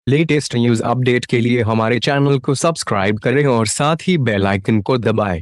Latest news update के लिए हमारे चैनल को सब्सक्राइब करें और साथ ही बेल आइकन को दबाएं।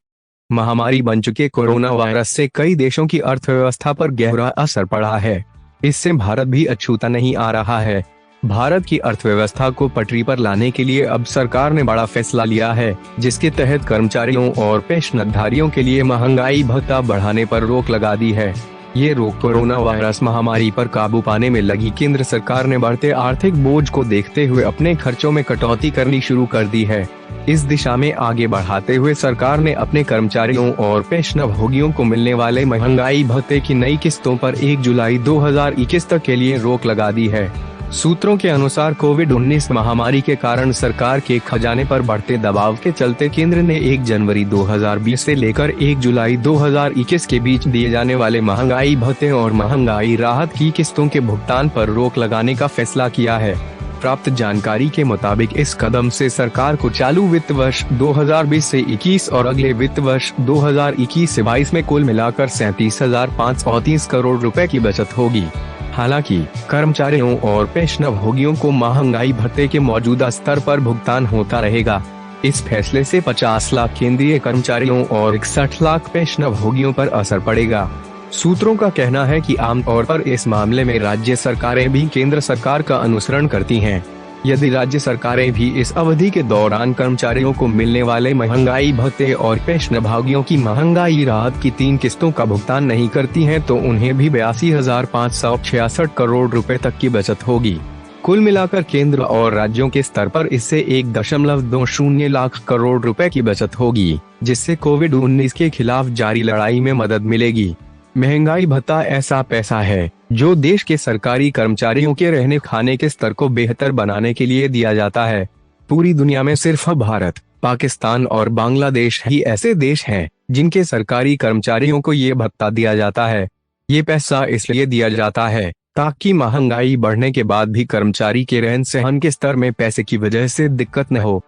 महामारी बन चुके कोरोना वायरस से कई देशों की अर्थव्यवस्था पर गहरा असर पड़ा है। इससे भारत भी अछूता नहीं आ रहा है। भारत की अर्थव्यवस्था को पटरी पर लाने के लिए अब सरकार ने बड़ा फैसला लिया है, जिसके तहत कर्मचारियों और पेंशनधारियों के लिए महंगाई भत्ता बढ़ाने पर रोक लगा दी है। ये रोक कोरोना वायरस महामारी पर काबू पाने में लगी केंद्र सरकार ने बढ़ते आर्थिक बोझ को देखते हुए अपने खर्चों में कटौती करनी शुरू कर दी है। इस दिशा में आगे बढ़ाते हुए सरकार ने अपने कर्मचारियों और पेंशनभोगियों को मिलने वाले महंगाई भत्ते की नई किस्तों पर 1 जुलाई 2021 तक के लिए रोक लगा दी है। सूत्रों के अनुसार कोविड-19 महामारी के कारण सरकार के खजाने पर बढ़ते दबाव के चलते केंद्र ने 1 जनवरी 2020 से लेकर 1 जुलाई 2021 के बीच दिए जाने वाले महंगाई भत्ते और महंगाई राहत की किस्तों के भुगतान पर रोक लगाने का फैसला किया है। प्राप्त जानकारी के मुताबिक इस कदम से सरकार को चालू वित्त वर्ष 2020 से 21 और अगले वित्त वर्ष 2021 से 22 में कुल मिलाकर 37,530 करोड़ रुपए की बचत होगी। हालांकि कर्मचारियों और पेंशनभोगियों को महंगाई भत्ते के मौजूदा स्तर पर भुगतान होता रहेगा। इस फैसले से 50 लाख केंद्रीय कर्मचारियों और 61 लाख पेंशनभोगियों पर असर पड़ेगा। सूत्रों का कहना है कि आमतौर पर इस मामले में राज्य सरकारें भी केंद्र सरकार का अनुसरण करती हैं। यदि राज्य सरकारें भी इस अवधि के दौरान कर्मचारियों को मिलने वाले महंगाई भत्ते और पेंशनभोगियों की महंगाई राहत की 3 किस्तों का भुगतान नहीं करती हैं, तो उन्हें भी 82,566 करोड़ रुपए तक की बचत होगी। कुल मिलाकर केंद्र और राज्यों के स्तर पर इससे 1.20 लाख करोड़ रुपए की बचत होगी, जिससे कोविड-19 के खिलाफ जारी लड़ाई में मदद मिलेगी। महंगाई भत्ता ऐसा पैसा है जो देश के सरकारी कर्मचारियों के रहने खाने के स्तर को बेहतर बनाने के लिए दिया जाता है। पूरी दुनिया में सिर्फ भारत, पाकिस्तान और बांग्लादेश ही ऐसे देश हैं जिनके सरकारी कर्मचारियों को ये भत्ता दिया जाता है। ये पैसा इसलिए दिया जाता है ताकि महंगाई बढ़ने के बाद भी कर्मचारी के रहन सहन के स्तर में पैसे की वजह से दिक्कत न हो।